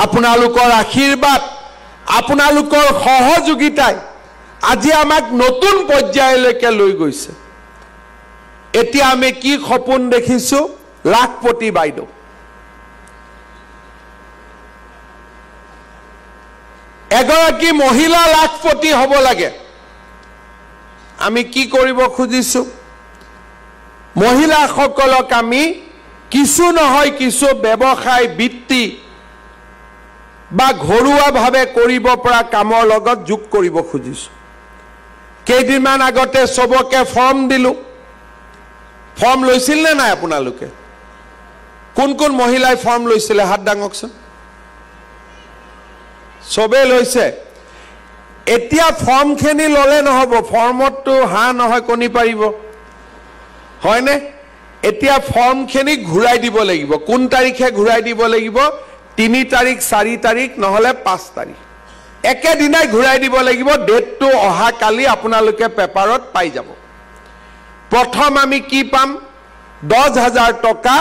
আপোনালোকৰ আশীৰ্বাদ আপোনালোকৰ সহযোগিতাই আজি আমাক নতুন পৰ্যায়লৈকে লৈ গৈছে এতিয়া আমি কি সপোন দেখিছো লাখপতি বাইদেউ এগৰাকী মহিলা লাখপতি হ'ব লাগে আমি কি কৰিব খুজিছো মহিলাসকলক আমি কিছু নহয় কিছু ব্যৱসায় বৃত্তি বা ঘৰুৱাভাৱে কৰিব পৰা কামৰ লগত যোগ কৰিব খুজিছো কেইদিনমান আগতে সবকে ফৰ্ম দিলো ফৰ্ম লৈছিল নে নাই আপোনালোকে কোন কোন মহিলাই ফৰ্ম লৈছিলে হাত দাঙকচোন সবে লৈছে এতিয়া ফৰ্মখিনি ললে নহব ফৰ্মতটো হা নহয় কণী পাৰিব হয়নে এতিয়া ফৰ্মখিনি ঘূৰাই দিব লাগিব কোন তাৰিখে ঘূৰাই দিব লাগিব 3 তাৰিখ 4 তাৰিখ নহলে 5 তাৰিখ একেদিনাই ঘূৰাই দিব লাগিব ডেটটো অহা কালি আপোনালোকে পেপাৰত পাই যাব প্ৰথম আমি কি পাম 10,000 টকা